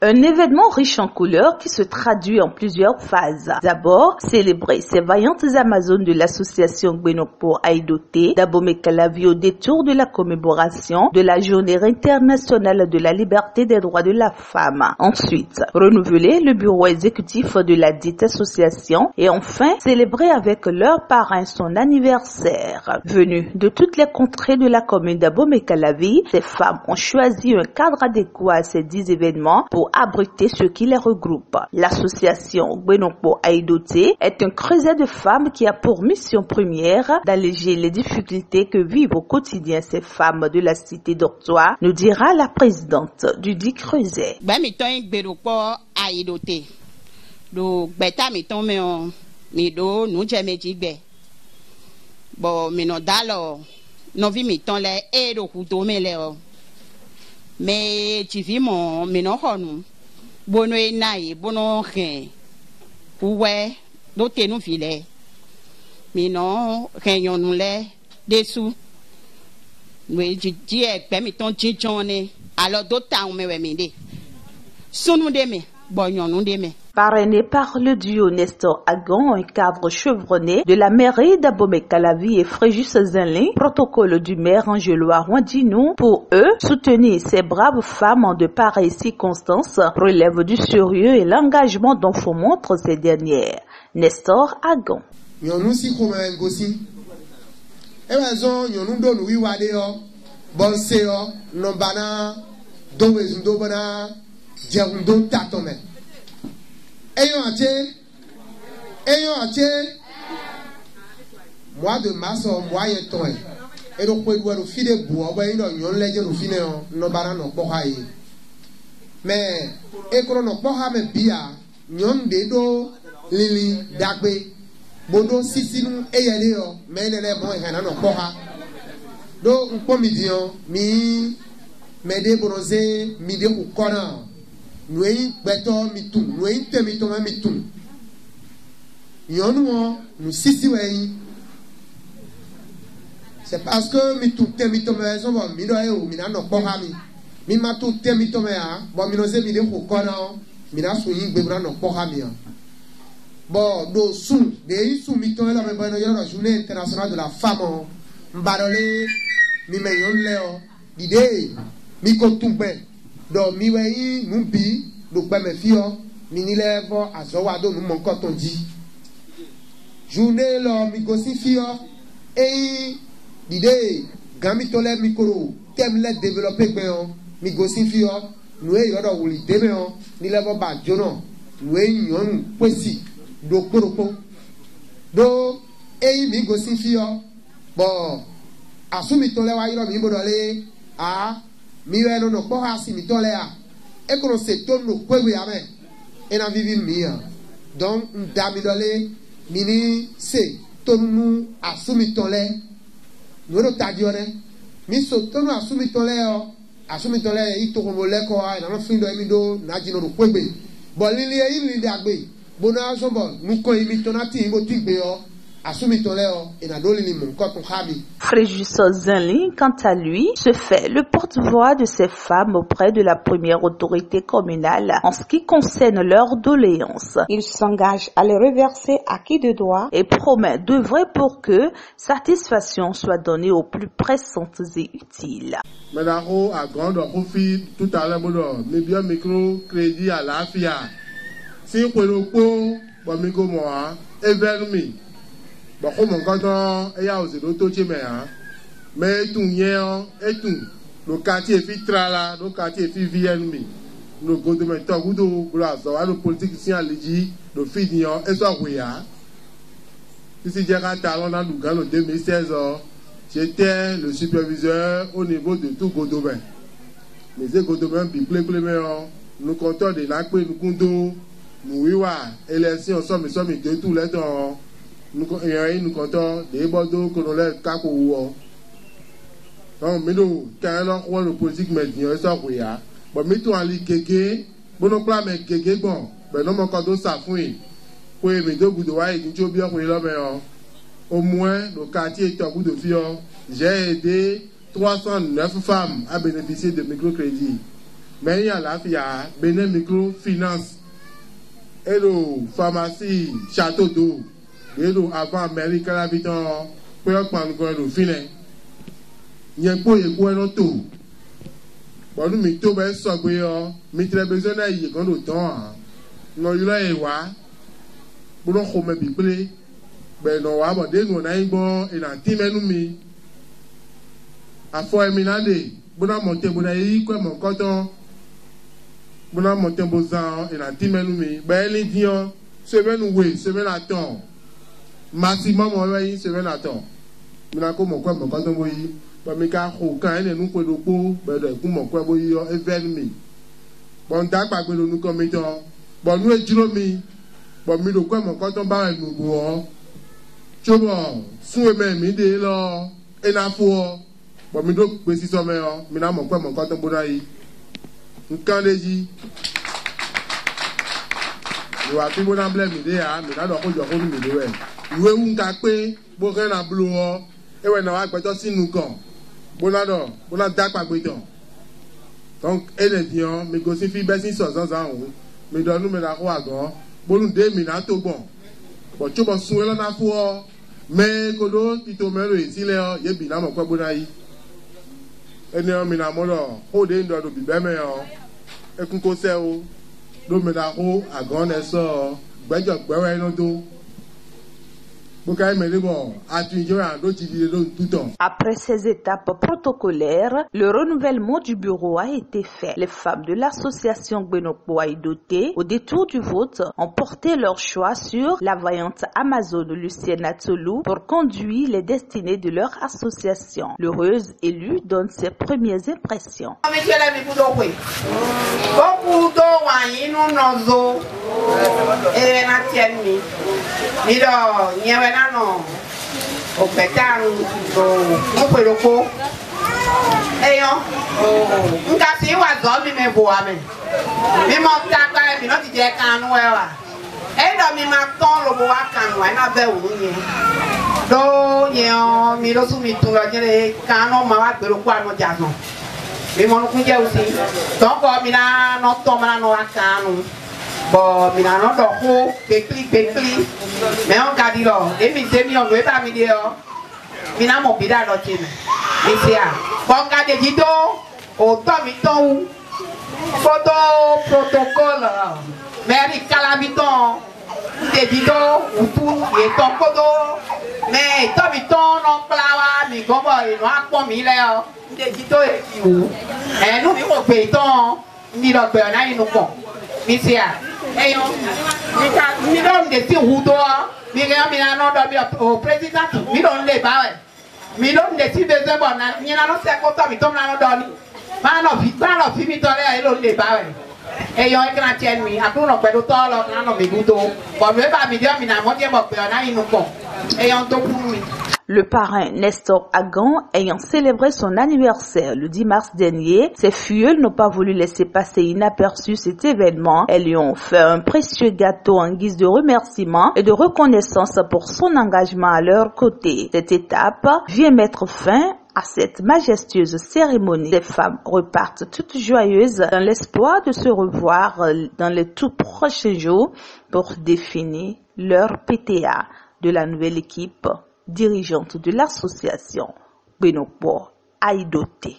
Un événement riche en couleurs qui se traduit en plusieurs phases. D'abord, célébrer ces vaillantes Amazones de l'association Gbenokpo Aidote d'Abomey-Calavi au détour de la commémoration de la Journée internationale de la liberté des droits de la femme. Ensuite, renouveler le bureau exécutif de la dite association et enfin, célébrer avec leur parrain son anniversaire. Venues de toutes les contrées de la commune d'Abomey-Calavi, ces femmes ont choisi un cadre adéquat à ces 10 événements pour abriter ce qui les regroupe. L'association Gbenokpo Aidote est un creuset de femmes qui a pour mission première d'alléger les difficultés que vivent au quotidien ces femmes de la cité d'Ortois, nous dira la présidente du dit creuset. Mais tu vis mon ménon bono naï bono rien ouais d'autres nous filet ménon rien nous les dessous oui dis permis ton chichone alors d'autres on me weminde sunu deme bonyon nous deme. Parrainé par le duo Nestor Agon, un cadre chevronné de la mairie d'Abomey-Calavi et Fréjus Zinlin, protocole du maire Angelo Rwandinou, pour eux, soutenir ces braves femmes en de pareilles circonstances relève du sérieux et l'engagement dont faut montre ces dernières. Nestor Agon. Mois de mars, mois et temps. Et donc, vous pouvez filer bois, vous avez legge au filet, non, banano, bohaï. Mais, et qu'on n'a pas à me bia, nyon dedo, lili, dagbe, bodo, sisinu, et yaleo, mais les bons et hanan, boha. Donc, un peu midian, mi, mede bronzé, mide ou kona. Nous avons béton mitou, nous avons temiton mitou. Nous sisi c'est parce que mitou temiton maison bon midoye ou mina no pohami. Mi matu temiton mea bon minoze mide ko kona mina suyi gbebra no pohami. Bon do sou de sou miton la me bon la journée internationale de la femme. Mbarole mi meyon leo l'idée mi ko tumbe. Donc, mi wei numbi, donc ben mes filles, mini lève à Zawado nous manquons ton dit. Journée là, mi gosi fille, et l'idée, gami tole micro, thème les développer ben, mi gosi fille, nous y a ou l'idée ben, ni lève bas jono, nous y yon poésie, do koropo. Donc, et mi gosi fille, bon, asumi tole wa yiro mi bodole, ah. Mi weno no poha si mi tolea e kono se ton no kwewe ame e na vivi mia donc ndami dole mini se tonu asumi tole no ro tadiore mi so tonu asumi tole i to ko moleko a na no findo emi do na jino ro kwewe bo lili e ili dagbe bona sombo nu ko imi tonati ngo tigbe o. Fréjus Zinlin, quant à lui, se fait le porte-voix de ces femmes auprès de la première autorité communale en ce qui concerne leurs doléances. Il s'engage à les reverser à qui de droit et promet d'œuvrer pour que satisfaction soit donnée aux plus pressantes et utiles. Madaro à grande profit tout à l'heure, mais bien micro crédit à la FIA. Si vous pouvez bon micro moi, et vers mi. Bon, comme on entend, il y a aussi d'autres mais tout hier et tout. Le quartier est trala, le quartier est VNM. Le gouvernement est au bout de la zone, le politicien a dit, le finion et soit ouïa. Ici, j'ai un talent dans le 2016, j'étais le superviseur au niveau de tout Godomain. Mais c'est Godomain, puis nous comptons de l'acte, nous comptons, nous, élection, nous sommes de tous les temps. Nous comptons des bordeaux que nous les cacots. Donc, nous, quand on a le politique maintenant, ça, oui, bon, mettons en ligne kéké, bon, on peut mettre kéké, bon, ben, non, mon canton, ça fouille. Oui, mais deux bouts de waï, nous, bien, pour les hommes, au moins, le quartier est un bout de fion. J'ai aidé 309 femmes à bénéficier de microcrédit. mais à l'affaire Benin Microfinance et le pharmacie Château d'eau et le avant Amérique la viton pour prendre le filet il y a quoi tout bon nous mi to ben so gbe yo mi tre besoin na yi kan do tan no yu la e wa bu no ko me bi ple be no wa bo de nu na igbo e na ti menu mi afo emi na de bu na monte bu na yi ko mo ko ton bu na monte bo zan e na ti menu mi be li dion semaine we semaine aton maximum o yi semaine aton mi na ko mo ton bo yi ba mi ka ho kan ene nu ko do po be do ku mo ko bo yo even mi bon da pa gbe lo nu ko mi ton bon nu ejiro mi bon mi do ko mo ko ton ba nu bo o chobo sun e me mi de lo ena fu o bon mi do pe si so me o mi na mo ko ton bo da yi nkan leji yo wa ti bo na ble mi de a mi na do ko jo ko mi de we iwe un ka pe bo ke na blu o e we na wa gbejo sinu kan bona dakpa gbeton donc ele dion mi go si fi besin so zan o mi do nu me la ko agan bolu de mi na to bon bo chobo sun lo na fu o me ko do ti to mero e sile o ye bi na mo ko bona yi eni o mi na mo lo ho de ndo do bi be me o ekun ko se o do me la ko agan e so gbejo gbewe no do. Après ces étapes protocolaires, le renouvellement du bureau a été fait. Les femmes de l'association Gbenokpo Aidoté, au détour du vote, ont porté leur choix sur la vaillante Amazone Lucienne Atsolou pour conduire les destinées de leur association. L'heureuse élue donne ses premières impressions. O petan o peloko eyo nka si wa zo mi me bo ame mi mo ta pa mi no ti je kanu e wa e do mi ma ton lo bo wa kanu e na be wu yin do yen mi lo su mi tun lo jere kanu ma wa peloko anu jason mi mo ku je usi ton ko mi na no to ma no wa kanu bo mi na no do ko kekli me on ka di lo e mi se mi o we ba mi de o mi na mo bi da lo ti mi se a bo ka de ji do o to mi ton photo protocole me ri kala mi ton de ji do o tu e ton photo me to mi ton no plawa mi go bo e no apo mi le o de ji do e ti o e nu mi mo pe ton mi lo gbe na inu po mi se a eyo mi don de si hudo mi ga mi na no do mi o president mi don le ba we mi don de si beze bo na mi na no se ko to mi to na no do ni ma no fi mi to le e lo le ba we eyo e kana chen mi atu no pe do to lo na no mi hudo bo mi ba mi dio mi na mo je mo pe na inu ko eyo to ku mi. Le parrain Nestor Agan ayant célébré son anniversaire le 10 mars dernier, ses filleuls n'ont pas voulu laisser passer inaperçu cet événement. Elles lui ont fait un précieux gâteau en guise de remerciement et de reconnaissance pour son engagement à leur côté. Cette étape vient mettre fin à cette majestueuse cérémonie. Les femmes repartent toutes joyeuses dans l'espoir de se revoir dans les tout prochains jours pour définir leur PTA de la nouvelle équipe dirigeante de l'association Gbenokpo Aidoté.